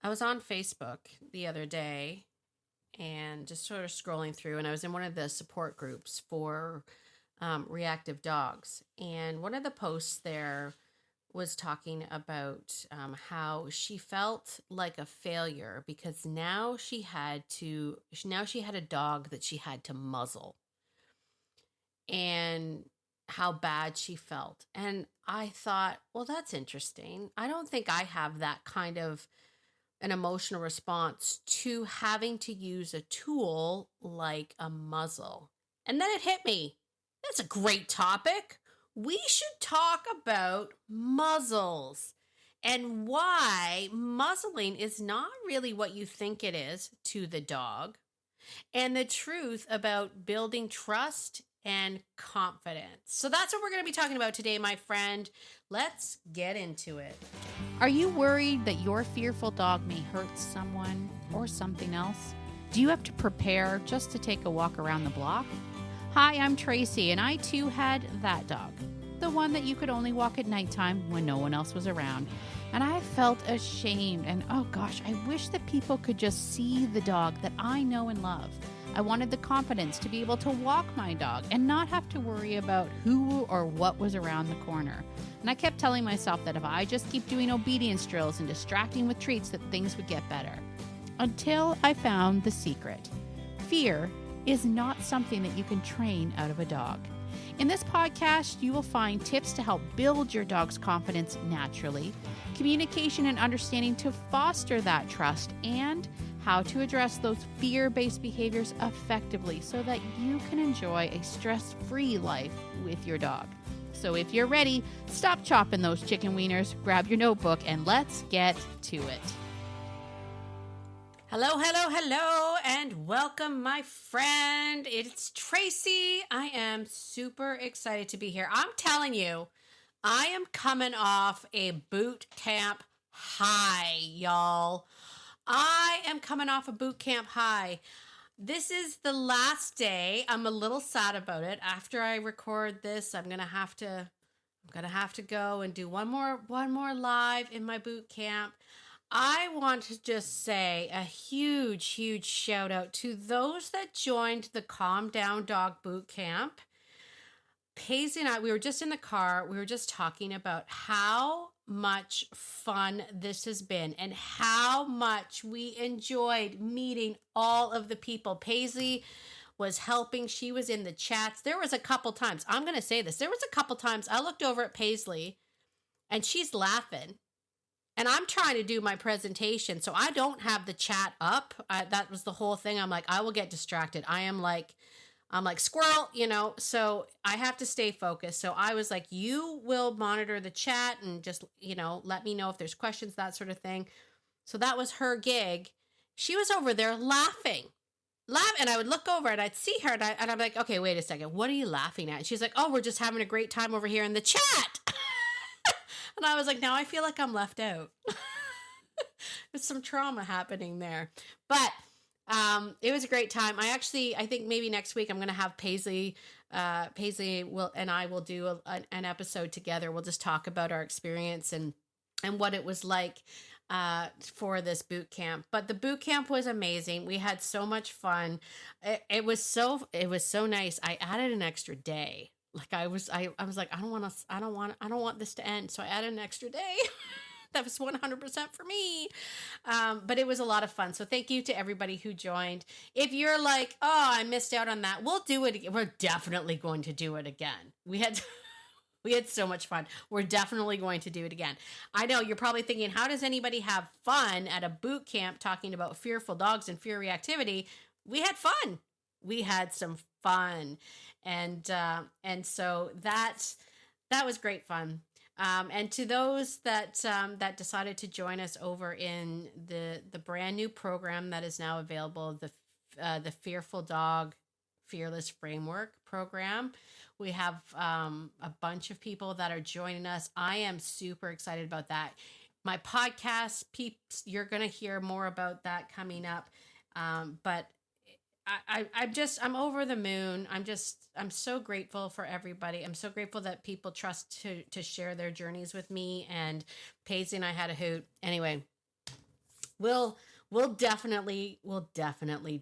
I was on Facebook the other day and just sort of scrolling through, and I was in one of the support groups for reactive dogs. And one of the posts there was talking about how she felt like a failure because now she had a dog that she had to muzzle, and how bad she felt. And I thought, well, that's interesting. I don't think I have that kind of an emotional response to having to use a tool like a muzzle. And then it hit me. That's a great topic. We should talk about muzzles and why muzzling is not really what you think it is to the dog, and the truth about building trust and confidence. So that's what we're going to be talking about today, my friend. Let's get into it. Are you worried that your fearful dog may hurt someone or something else? Do you have to prepare just to take a walk around the block? Hi, I'm Tracy, and I too had that dog. The one that you could only walk at nighttime when no one else was around. And I felt ashamed, and oh gosh, I wish that people could just see the dog that I know and love. I wanted the confidence to be able to walk my dog and not have to worry about who or what was around the corner. And I kept telling myself that if I just keep doing obedience drills and distracting with treats, that things would get better. Until I found the secret. Fear is not something that you can train out of a dog. In this podcast, you will find tips to help build your dog's confidence naturally, communication and understanding to foster that trust, and how to address those fear-based behaviors effectively so that you can enjoy a stress-free life with your dog. So if you're ready, stop chopping those chicken wieners, grab your notebook, and let's get to it. Hello, and welcome, my friend. It's Tracy. I am super excited to be here. I'm telling you, I am coming off a boot camp high, y'all. I am coming off a boot camp high. This is the last day. I'm a little sad about it. After I record this, I'm gonna have to go and do one more live in my boot camp. I want to just say a huge shout out to those that joined the Calm Down Dog Boot Camp. Paisley and I, we were just in the car. We were just talking about how much fun this has been and how much we enjoyed meeting all of the people. Paisley was helping. She was in the chats. There was a couple times, I'm going to say this, there was a couple times I looked over at Paisley and she's laughing. And I'm trying to do my presentation, so I don't have the chat up. That was the whole thing. I'm like, I will get distracted. I'm like squirrel, so I have to stay focused. So I was like, you will monitor the chat and just, let me know if there's questions, that sort of thing. So that was her gig. She was over there laughing. And I would look over and I'd see her and I'm like, okay, wait a second. What are you laughing at? And she's like, oh, we're just having a great time over here in the chat. And I was like, now I feel like I'm left out. There's some trauma happening there. But it was a great time. I think maybe next week I'm going to have Paisley and I will do an episode together. We'll just talk about our experience and what it was like for this boot camp. But the boot camp was amazing. We had so much fun. It was so nice. I added an extra day. Like I was like, I don't want this to end. So I added an extra day. That was 100% for me. But it was a lot of fun. So thank you to everybody who joined. If you're like, oh, I missed out on that, we'll do it again. We're definitely going to do it again. We had so much fun. We're definitely going to do it again. I know you're probably thinking, how does anybody have fun at a boot camp talking about fearful dogs and fear reactivity? We had fun. We had some fun. And so that was great fun. And to those that decided to join us over in the brand new program that is now available, the Fearful Dog Fearless Framework program, we have a bunch of people that are joining us. I am super excited about that. My podcast peeps, you're going to hear more about that coming up. But I'm over the moon. I'm so grateful for everybody. I'm so grateful that people trust to share their journeys with me, and Paisley and I had a hoot. Anyway, We'll we'll definitely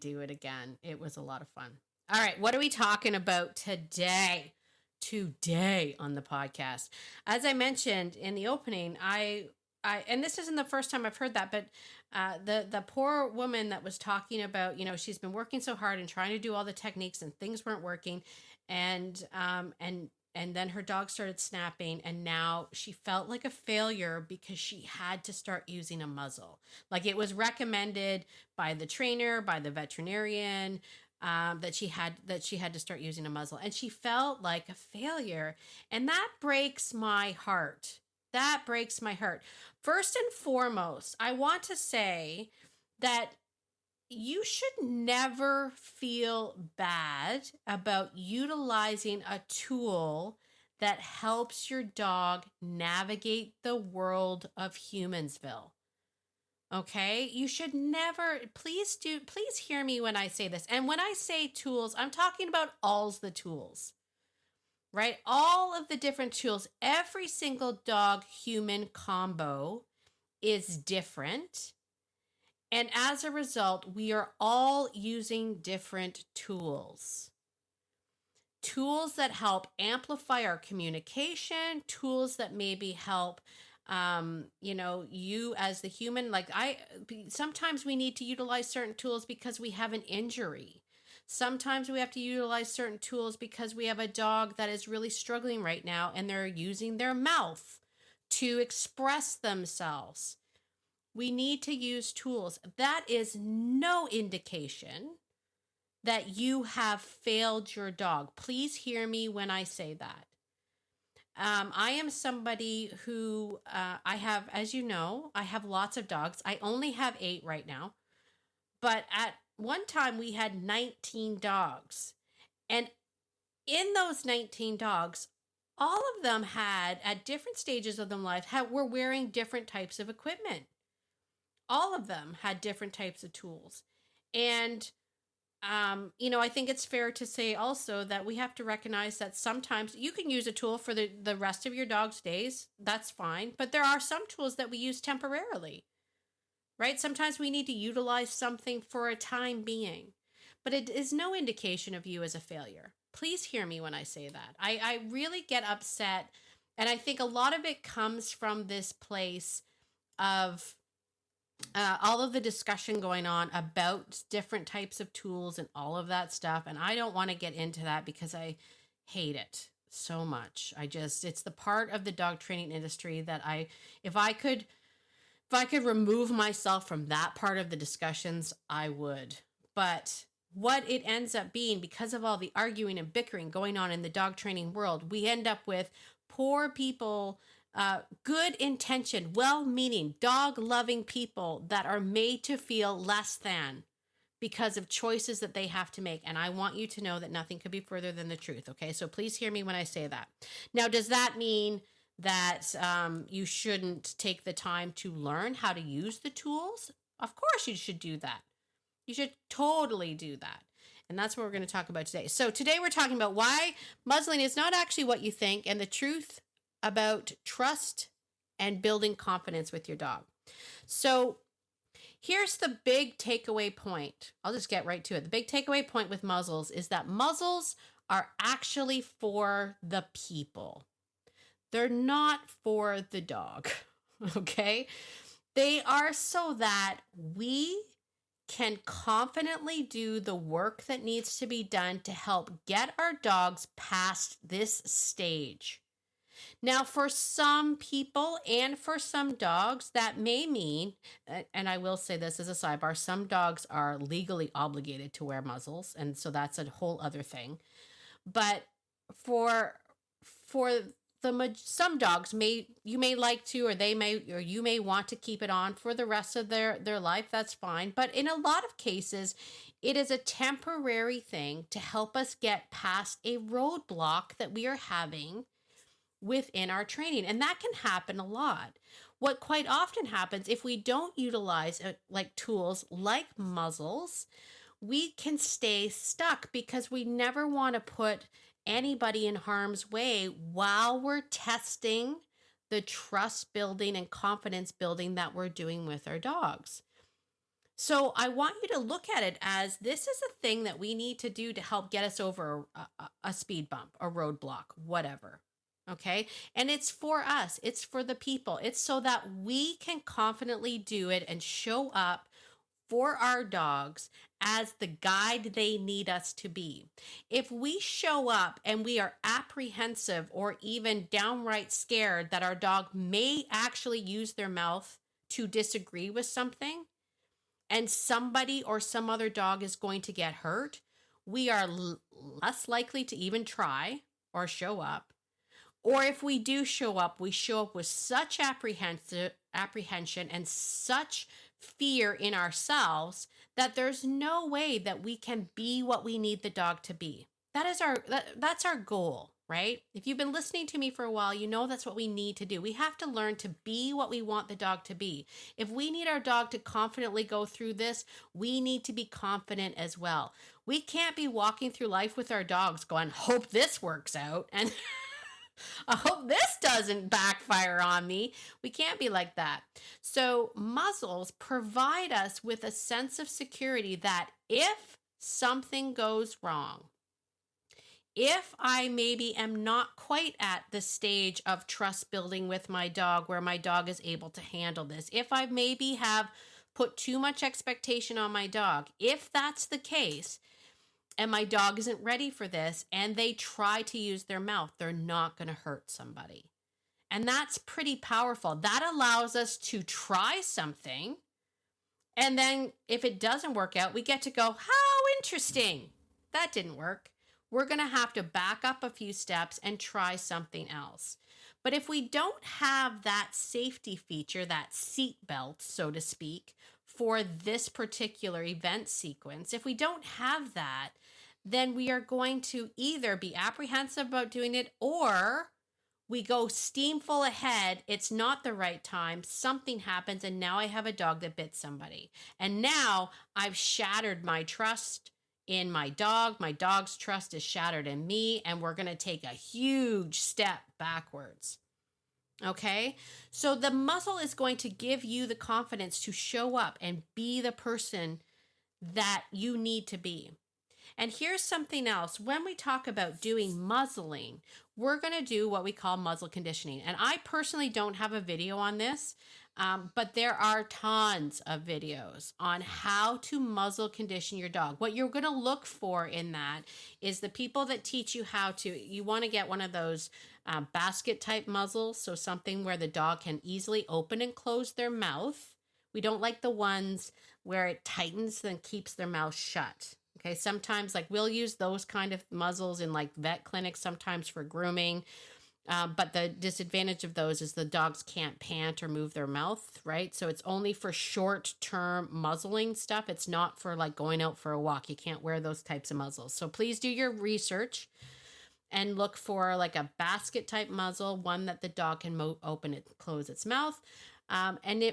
do it again. It was a lot of fun. All right, what are we talking about today? Today on the podcast. As I mentioned in the opening, I and this isn't the first time I've heard that, but the poor woman that was talking about, she's been working so hard and trying to do all the techniques and things weren't working, and then her dog started snapping, and now she felt like a failure because she had to start using a muzzle. Like it was recommended by the trainer, by the veterinarian, that she had to start using a muzzle, and she felt like a failure, and that breaks my heart. That breaks my heart. First and foremost, I want to say that you should never feel bad about utilizing a tool that helps your dog navigate the world of Humansville. Okay? You should never, please hear me when I say this. And when I say tools, I'm talking about all's the tools, right? All of the different tools, every single dog human combo is different. And as a result, we are all using different tools. Tools that help amplify our communication, tools that maybe help you as the human. Sometimes we need to utilize certain tools because we have an injury. Sometimes we have to utilize certain tools because we have a dog that is really struggling right now and they're using their mouth to express themselves. We need to use tools. That is no indication that you have failed your dog. Please hear me when I say that. I am somebody who, I have, as you know, I have lots of dogs. I only have 8 right now. But at one time we had 19 dogs. And in those 19 dogs, all of them had, at different stages of their life, were wearing different types of equipment. All of them had different types of tools. And I think it's fair to say also that we have to recognize that sometimes you can use a tool for the rest of your dog's days. That's fine. But there are some tools that we use temporarily, right? Sometimes we need to utilize something for a time being. But it is no indication of you as a failure. Please hear me when I say that. I really get upset. And I think a lot of it comes from this place of all of the discussion going on about different types of tools and all of that stuff. And I don't want to get into that because I hate it so much. It's the part of the dog training industry that if I could remove myself from that part of the discussions, I would. But what it ends up being, because of all the arguing and bickering going on in the dog training world, we end up with poor people, good intention, well-meaning, dog-loving people that are made to feel less than because of choices that they have to make. And I want you to know that nothing could be further than the truth, okay? So please hear me when I say that. Now, does that mean that you shouldn't take the time to learn how to use the tools? Of course you should do that. You should totally do that. And that's what we're going to talk about today. So today we're talking about why muzzling is not actually what you think and the truth about trust and building confidence with your dog. So here's the big takeaway point. I'll just get right to it. The big takeaway point with muzzles is that muzzles are actually for the people. They're not for the dog, okay? They are so that we can confidently do the work that needs to be done to help get our dogs past this stage. Now, for some people and for some dogs, that may mean, and I will say this as a sidebar, some dogs are legally obligated to wear muzzles, and so that's a whole other thing. But for some dogs, you may like to, or you may want to keep it on for the rest of their life. That's fine. But in a lot of cases, it is a temporary thing to help us get past a roadblock that we are having within our training. And that can happen a lot. What quite often happens if we don't utilize tools like muzzles, we can stay stuck because we never want to put anybody in harm's way while we're testing the trust building and confidence building that we're doing with our dogs. So I want you to look at it as this is a thing that we need to do to help get us over a speed bump, a roadblock, whatever. Okay. And it's for us, it's for the people. It's so that we can confidently do it and show up for our dogs as the guide they need us to be. If we show up and we are apprehensive or even downright scared that our dog may actually use their mouth to disagree with something, and somebody or some other dog is going to get hurt, we are less likely to even try or show up. Or if we do show up, we show up with such apprehension and such fear in ourselves that there's no way that we can be what we need the dog to be. That's our goal, right? If you've been listening to me for a while, you know that's what we need to do. We have to learn to be what we want the dog to be. If we need our dog to confidently go through this, we need to be confident as well. We can't be walking through life with our dogs going, hope this works out, and I hope this doesn't backfire on me. We can't be like that. So muzzles provide us with a sense of security that if something goes wrong, if I maybe am not quite at the stage of trust building with my dog where my dog is able to handle this, if I maybe have put too much expectation on my dog, if that's the case, and my dog isn't ready for this, and they try to use their mouth, they're not going to hurt somebody. And that's pretty powerful. That allows us to try something. And then if it doesn't work out, we get to go, how interesting. That didn't work. We're going to have to back up a few steps and try something else. But if we don't have that safety feature, that seat belt, so to speak, for this particular event sequence, if we don't have that, then we are going to either be apprehensive about doing it, or we go steam full ahead. It's not the right time. Something happens, and now I have a dog that bit somebody. And now I've shattered my trust in my dog. My dog's trust is shattered in me, and we're going to take a huge step backwards. Okay, so the muzzle is going to give you the confidence to show up and be the person that you need to be. And here's something else. When we talk about doing muzzling, we're going to do what we call muzzle conditioning. And I personally don't have a video on this, but there are tons of videos on how to muzzle condition your dog. What you're going to look for in that is the people that teach you how to, you want to get one of those basket type muzzles. So something where the dog can easily open and close their mouth. We don't like the ones where it tightens and keeps their mouth shut. Okay, sometimes like we'll use those kind of muzzles in like vet clinics, sometimes for grooming. But the disadvantage of those is the dogs can't pant or move their mouth, right? So it's only for short-term muzzling stuff. It's not for like going out for a walk. You can't wear those types of muzzles. So please do your research and look for like a basket type muzzle, one that the dog can open and close its mouth.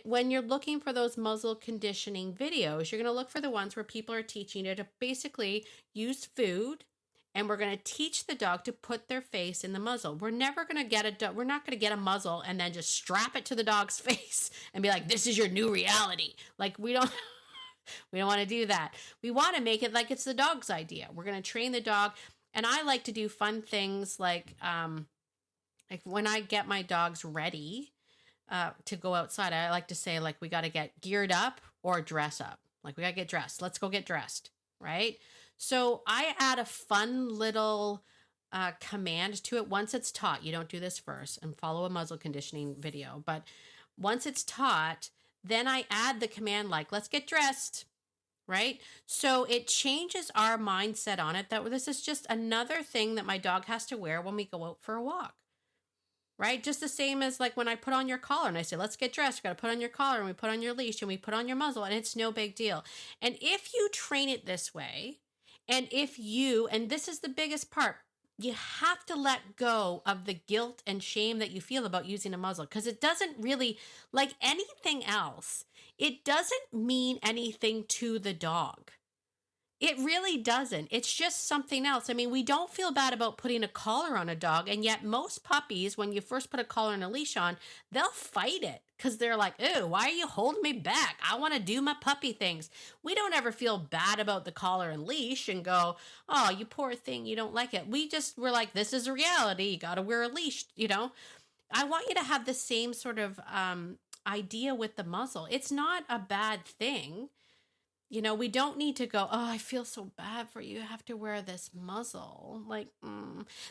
When you're looking for those muzzle conditioning videos, you're going to look for the ones where people are teaching you to basically use food, and we're going to teach the dog to put their face in the muzzle. We're never going to get we're not going to get a muzzle and then just strap it to the dog's face and be like, this is your new reality. Like we don't want to do that. We want to make it like it's the dog's idea. We're going to train the dog. And I like to do fun things like when I get my dogs ready to go outside, I like to say, like, we got to get geared up or dress up. Like, we got to get dressed. Let's go get dressed, right? So I add a fun little command to it once it's taught. You don't do this first and follow a muzzle conditioning video. But once it's taught, then I add the command like, let's get dressed, right? So it changes our mindset on it that this is just another thing that my dog has to wear when we go out for a walk. Right? Just the same as like when I put on your collar and I say, let's get dressed. You got to put on your collar, and we put on your leash, and we put on your muzzle, and it's no big deal. And if you train it this way, and this is the biggest part, you have to let go of the guilt and shame that you feel about using a muzzle, because it doesn't really, like anything else, it doesn't mean anything to the dog. It really doesn't. It's just something else. I mean, we don't feel bad about putting a collar on a dog. And yet most puppies, when you first put a collar and a leash on, they'll fight it because they're like, ew, why are you holding me back? I want to do my puppy things. We don't ever feel bad about the collar and leash and go, oh, you poor thing, you don't like it. We're like, this is a reality. You got to wear a leash, you know? I want you to have the same sort of idea with the muzzle. It's not a bad thing. You know, we don't need to go, oh, I feel so bad for you. You have to wear this muzzle. Like,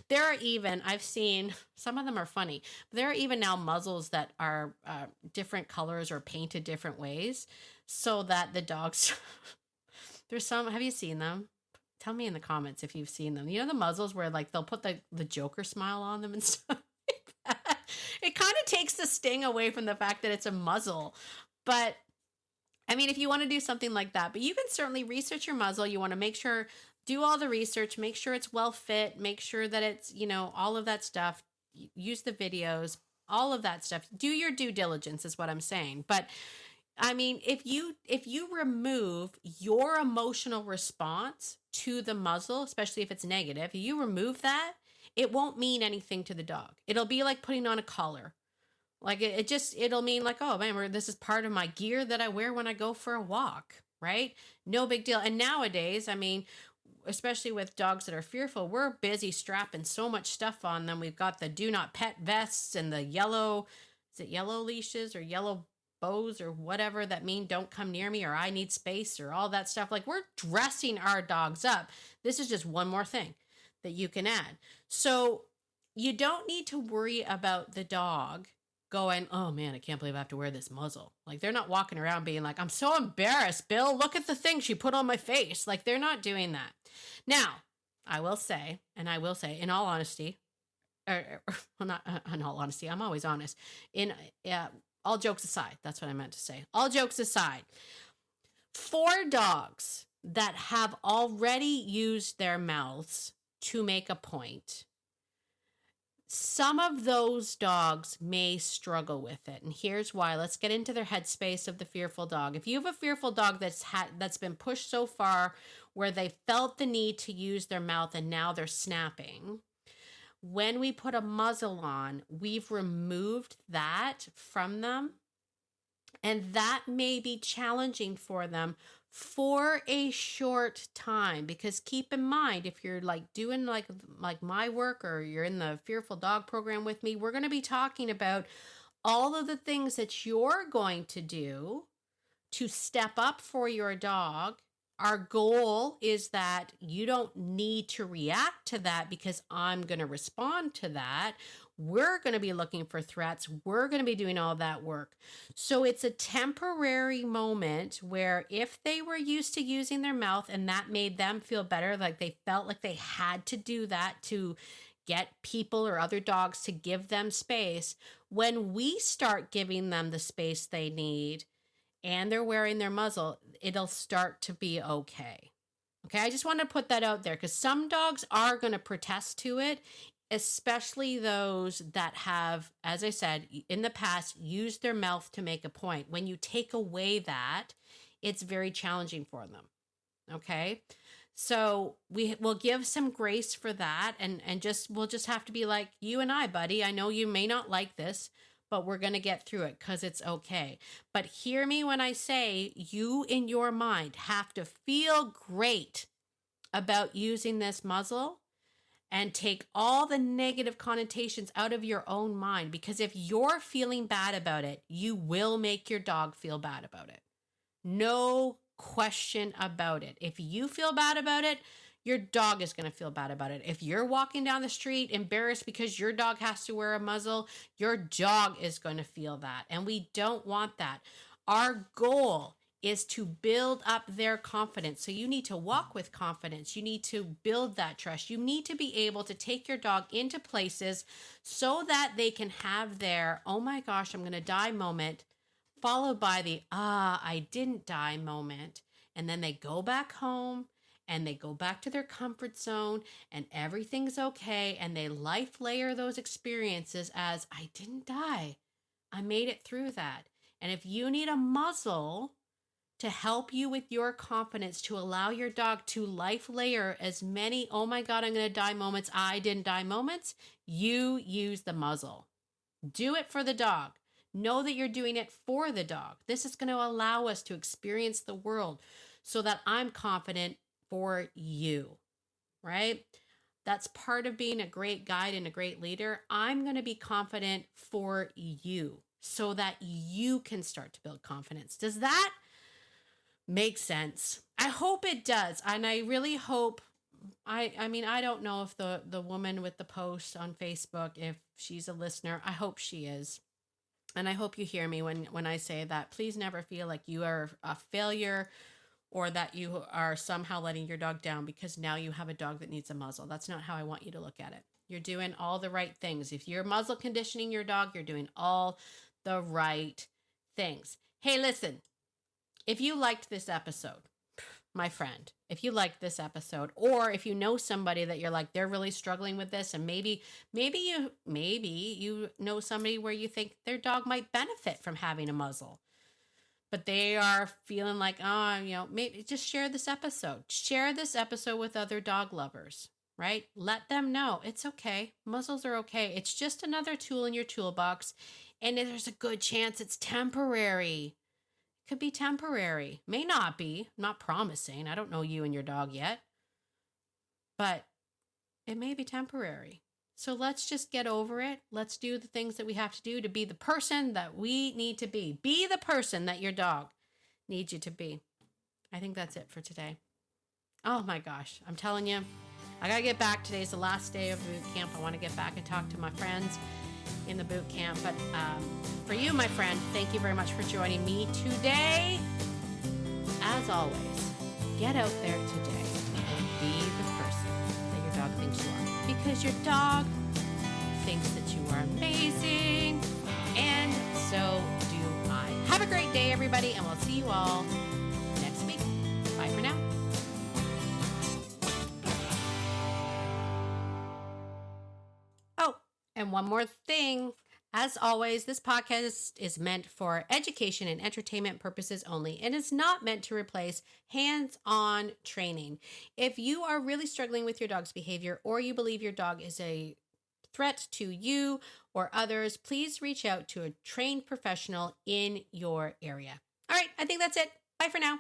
there are even, I've seen, some of them are funny. There are even now muzzles that are different colors or painted different ways so that the dogs, there's some, have you seen them? Tell me in the comments if you've seen them. You know, the muzzles where like they'll put the Joker smile on them and stuff like that. It kind of takes the sting away from the fact that it's a muzzle. But I mean, if you want to do something like that, but you can certainly research your muzzle. You want to make sure, do all the research, make sure it's well fit, make sure that it's, you know, all of that stuff, use the videos, all of that stuff. Do your due diligence is what I'm saying. But I mean, if you remove your emotional response to the muzzle, especially if it's negative, if you remove that, it won't mean anything to the dog. It'll be like putting on a collar. Like it'll mean like, oh man, this is part of my gear that I wear when I go for a walk, right? No big deal. And nowadays, I mean, especially with dogs that are fearful, we're busy strapping so much stuff on them. We've got the do not pet vests and the yellow, is it yellow leashes or yellow bows or whatever that mean don't come near me or I need space or all that stuff. Like we're dressing our dogs up. This is just one more thing that you can add. So you don't need to worry about the dog going, oh man, I can't believe I have to wear this muzzle. Like they're not walking around being like, I'm so embarrassed, Bill, look at the thing she put on my face. Like they're not doing that. Now, I will say, in all honesty, well, not in all honesty, I'm always honest. All jokes aside, that's what I meant to say. All jokes aside, for dogs that have already used their mouths to make a point, some of those dogs may struggle with it. And here's why. Let's get into their headspace of the fearful dog. If you have a fearful dog that's been pushed so far where they felt the need to use their mouth and now they're snapping, when we put a muzzle on, we've removed that from them. And that may be challenging for them for a short time, because keep in mind, if you're like doing like my work or you're in the fearful dog program with me, we're going to be talking about all of the things that you're going to do to step up for your dog. Our goal is that you don't need to react to that because I'm going to respond to that. We're going to be looking for threats. We're going to be doing all that work. So it's a temporary moment where if they were used to using their mouth and that made them feel better, like they felt like they had to do that to get people or other dogs to give them space, when we start giving them the space they need and they're wearing their muzzle, it'll start to be okay. Okay, I just want to put that out there because some dogs are going to protest to it, especially those that have, as I said, in the past, used their mouth to make a point. When you take away that, it's very challenging for them. Okay, so we'll give some grace for that, and we'll just have to be like, you and I, buddy, I know you may not like this, but we're going to get through it because it's okay. But hear me when I say you in your mind have to feel great about using this muzzle and take all the negative connotations out of your own mind, because if you're feeling bad about it, you will make your dog feel bad about it. No question about it. If you feel bad about it, your dog is going to feel bad about it. If you're walking down the street embarrassed because your dog has to wear a muzzle, your dog is going to feel that. And we don't want that. Our goal is to build up their confidence. So you need to walk with confidence. You need to build that trust. You need to be able to take your dog into places so that they can have their, oh my gosh, I'm going to die moment, followed by the, I didn't die moment. And then they go back home and they go back to their comfort zone and everything's okay. And they life layer those experiences as, I didn't die. I made it through that. And if you need a muzzle to help you with your confidence, to allow your dog to life layer as many, oh my God, I'm going to die moments, I didn't die moments, you use the muzzle. Do it for the dog. Know that you're doing it for the dog. This is going to allow us to experience the world so that I'm confident for you, right? That's part of being a great guide and a great leader. I'm going to be confident for you so that you can start to build confidence. Does that make sense? I hope it does. And I really hope, I mean, I don't know if the woman with the post on Facebook, if she's a listener, I hope she is. And I hope you hear me when I say that. Please never feel like you are a failure or that you are somehow letting your dog down because now you have a dog that needs a muzzle. That's not how I want you to look at it. You're doing all the right things. If you're muzzle conditioning your dog, you're doing all the right things. Hey, listen, if you liked this episode, my friend, if you liked this episode, or if you know somebody that you're like, they're really struggling with this, and maybe you know somebody where you think their dog might benefit from having a muzzle, but they are feeling like, maybe just share this episode. Share this episode with other dog lovers, right? Let them know it's okay. Muzzles are okay. It's just another tool in your toolbox, and there's a good chance it's temporary. Could be temporary. May not be. I'm not promising. I don't know you and your dog yet, but it may be temporary. So let's just get over it. Let's do the things that we have to do to be the person that we need to be. Be the person that your dog needs you to be. I think that's it for today. Oh my gosh. I'm telling you, I got to get back. Today's the last day of boot camp. I want to get back and talk to my friends in the boot camp. But for you, my friend, thank you very much for joining me today. As always, get out there today and be the person that your dog thinks you are. Because your dog thinks that you are amazing, and so do I. Have a great day, everybody, and we'll see you all next week. Bye for now. Oh, and one more thing. As always, this podcast is meant for education and entertainment purposes only and is not meant to replace hands-on training. If you are really struggling with your dog's behavior or you believe your dog is a threat to you or others, please reach out to a trained professional in your area. All right, I think that's it. Bye for now.